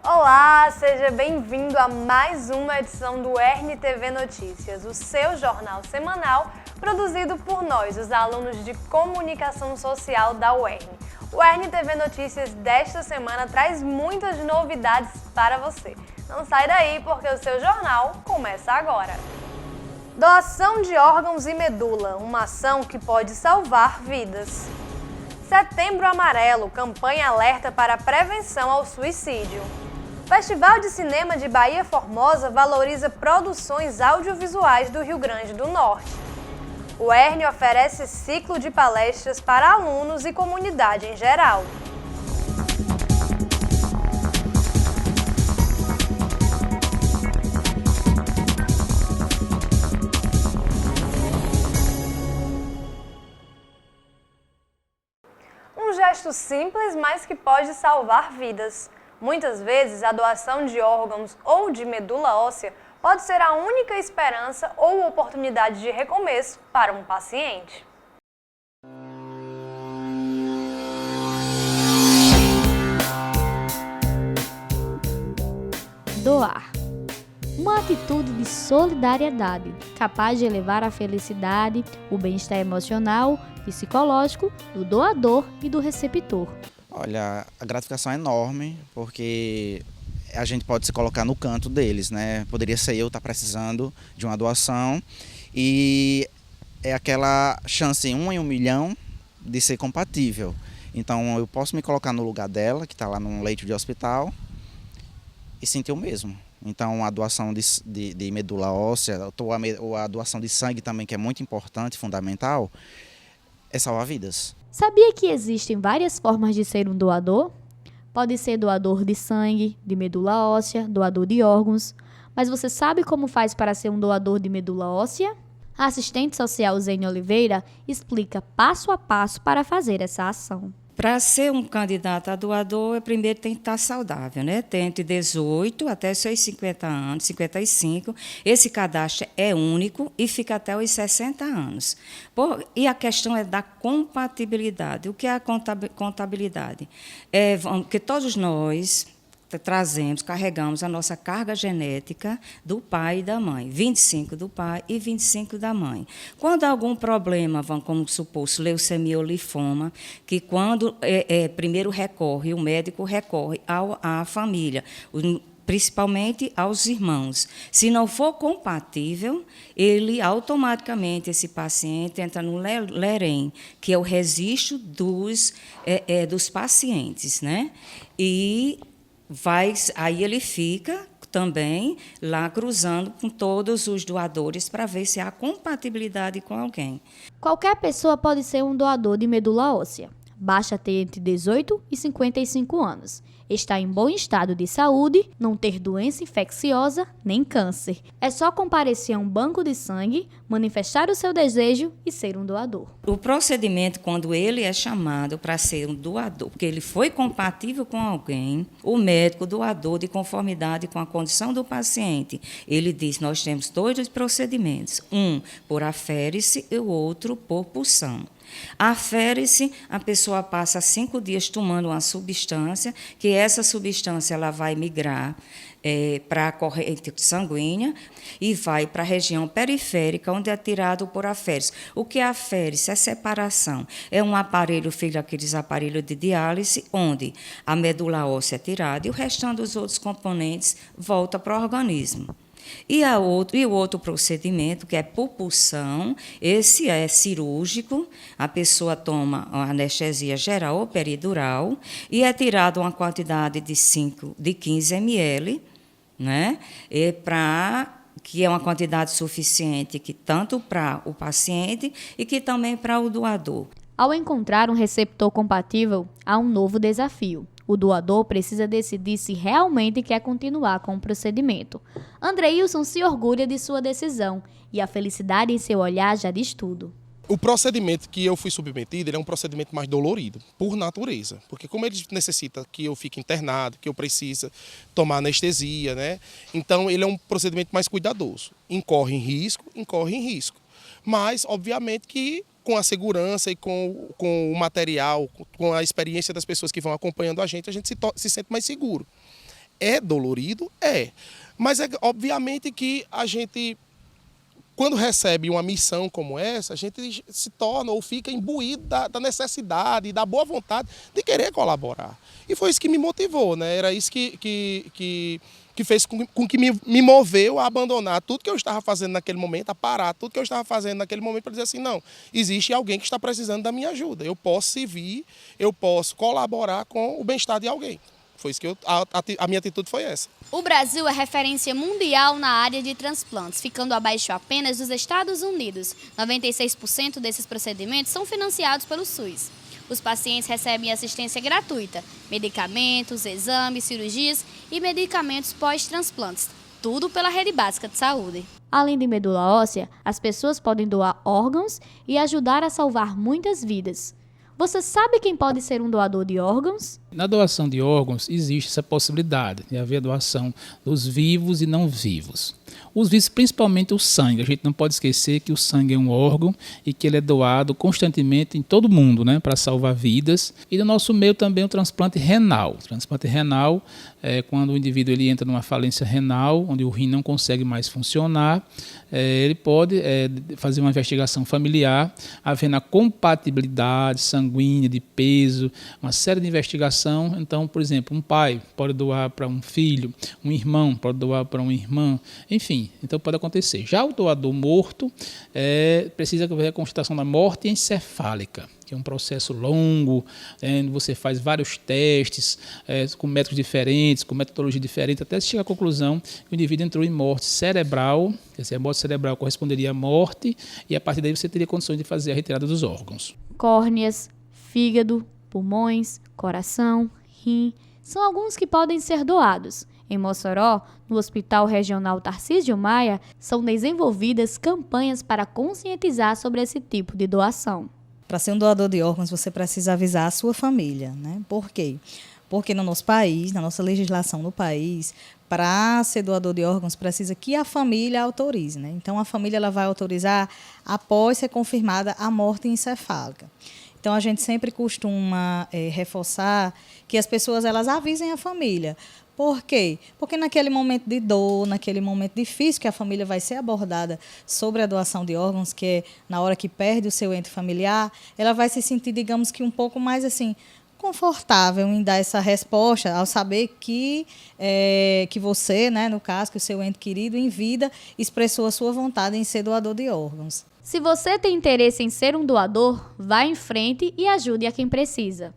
Olá, seja bem-vindo a mais uma edição do RNTV Notícias, o seu jornal semanal produzido por nós, os alunos de Comunicação Social da UERN. O RNTV Notícias desta semana traz muitas novidades para você. Não sai daí porque o seu jornal começa agora. Doação de órgãos e medula, uma ação que pode salvar vidas. Setembro Amarelo, campanha alerta para prevenção ao suicídio. Festival de Cinema de Bahia Formosa valoriza produções audiovisuais do Rio Grande do Norte. O ERN oferece ciclo de palestras para alunos e comunidade em geral. Um gesto simples, mas que pode salvar vidas. Muitas vezes, a doação de órgãos ou de medula óssea pode ser a única esperança ou oportunidade de recomeço para um paciente. Doar. Uma atitude de solidariedade, capaz de elevar a felicidade, o bem-estar emocional, psicológico do doador e do receptor. Olha, a gratificação é enorme, porque a gente pode se colocar no canto deles, né? Poderia ser eu estar precisando de uma doação e é aquela chance 1 em 1 milhão de ser compatível. Então eu posso me colocar no lugar dela, que está lá num leito de hospital, e sentir o mesmo. Então a doação de medula óssea, ou a doação de sangue também, que é muito importante, fundamental, é salvar vidas. Sabia que existem várias formas de ser um doador? Pode ser doador de sangue, de medula óssea, doador de órgãos. Mas você sabe como faz para ser um doador de medula óssea? A assistente social Zene Oliveira explica passo a passo para fazer essa ação. Para ser um candidato a doador, primeiro tem que estar saudável, né? Tem entre 18 até seus 50 anos, 55. Esse cadastro é único e fica até os 60 anos. E a questão é da compatibilidade. O que é a contabilidade? É que todos nós carregamos a nossa carga genética do pai e da mãe, 25 do pai e 25 da mãe. Quando há algum problema, como supor, leucemia ou linfoma, que quando primeiro o médico recorre à família, principalmente aos irmãos. Se não for compatível, ele automaticamente, esse paciente, entra no LEREM, que é o registro dos pacientes, né? E aí ele fica também lá cruzando com todos os doadores para ver se há compatibilidade com alguém. Qualquer pessoa pode ser um doador de medula óssea. Basta ter entre 18 e 55 anos, estar em bom estado de saúde, não ter doença infecciosa nem câncer. É só comparecer a um banco de sangue, manifestar o seu desejo e ser um doador. O procedimento, quando ele é chamado para ser um doador, porque ele foi compatível com alguém, o médico doador, de conformidade com a condição do paciente, ele diz: nós temos dois procedimentos, um por aférese e o outro por punção. Afere-se, a pessoa passa 5 dias tomando uma substância, que essa substância ela vai migrar para a corrente sanguínea e vai para a região periférica, onde é tirado por aférese. O que é aférese? É separação. É um aparelho, filho daqueles aparelhos de diálise, onde a medula óssea é tirada e o restante dos outros componentes volta para o organismo. E o outro procedimento, que é por punção, esse é cirúrgico, a pessoa toma a anestesia geral ou peridural e é tirada uma quantidade de 15 ml, né? Que é uma quantidade suficiente tanto para o paciente e que também para o doador. Ao encontrar um receptor compatível, há um novo desafio. O doador precisa decidir se realmente quer continuar com o procedimento. Andreilson se orgulha de sua decisão e a felicidade em seu olhar já diz tudo. O procedimento que eu fui submetido ele é um procedimento mais dolorido, por natureza. Porque como ele necessita que eu fique internado, que eu precise tomar anestesia, né? Então ele é um procedimento mais cuidadoso. Incorre em risco. Mas, obviamente, que com a segurança e com o material, com a experiência das pessoas que vão acompanhando a gente se sente mais seguro. É dolorido? É. Mas é obviamente que a gente, quando recebe uma missão como essa, a gente se torna ou fica imbuído da necessidade e da boa vontade de querer colaborar. E foi isso que me motivou, né? Era isso que fez com que me moveu a abandonar tudo que eu estava fazendo naquele momento, a parar tudo que eu estava fazendo naquele momento para dizer assim, não, existe alguém que está precisando da minha ajuda. Eu posso servir, eu posso colaborar com o bem-estar de alguém. Foi isso que a minha atitude foi essa. O Brasil é referência mundial na área de transplantes, ficando abaixo apenas dos Estados Unidos. 96% desses procedimentos são financiados pelo SUS. Os pacientes recebem assistência gratuita, medicamentos, exames, cirurgias e medicamentos pós-transplantes, tudo pela Rede Básica de Saúde. Além de medula óssea, as pessoas podem doar órgãos e ajudar a salvar muitas vidas. Você sabe quem pode ser um doador de órgãos? Na doação de órgãos existe essa possibilidade de haver doação dos vivos e não vivos. Os vivos, principalmente o sangue. A gente não pode esquecer que o sangue é um órgão e que ele é doado constantemente em todo mundo, né, para salvar vidas. E no nosso meio também o transplante renal. O transplante renal é quando o indivíduo ele entra numa falência renal, onde o rim não consegue mais funcionar. Ele pode fazer uma investigação familiar, havendo a compatibilidade sanguínea, de peso, uma série de investigações. Então, por exemplo, um pai pode doar para um filho, um irmão pode doar para uma irmã, enfim, então pode acontecer. Já o doador morto precisa haver a constatação da morte encefálica, que é um processo longo, onde você faz vários testes com métodos diferentes, com metodologia diferente, até chegar à conclusão que o indivíduo entrou em morte cerebral, quer dizer, a morte cerebral corresponderia à morte, e a partir daí você teria condições de fazer a retirada dos órgãos. Córneas, fígado, pulmões, coração, rim, são alguns que podem ser doados. Em Mossoró, no Hospital Regional Tarcísio Maia, são desenvolvidas campanhas para conscientizar sobre esse tipo de doação. Para ser um doador de órgãos, você precisa avisar a sua família, né? Por quê? Porque no nosso país, na nossa legislação no país, para ser doador de órgãos, precisa que a família autorize, né? Então, a família ela vai autorizar após ser confirmada a morte encefálica. Então, a gente sempre costuma reforçar que as pessoas elas avisem a família. Por quê? Porque naquele momento de dor, naquele momento difícil que a família vai ser abordada sobre a doação de órgãos, que é na hora que perde o seu ente familiar, ela vai se sentir, digamos que um pouco mais assim, confortável em dar essa resposta ao saber que você, né, no caso, que o seu ente querido em vida expressou a sua vontade em ser doador de órgãos. Se você tem interesse em ser um doador, vá em frente e ajude a quem precisa.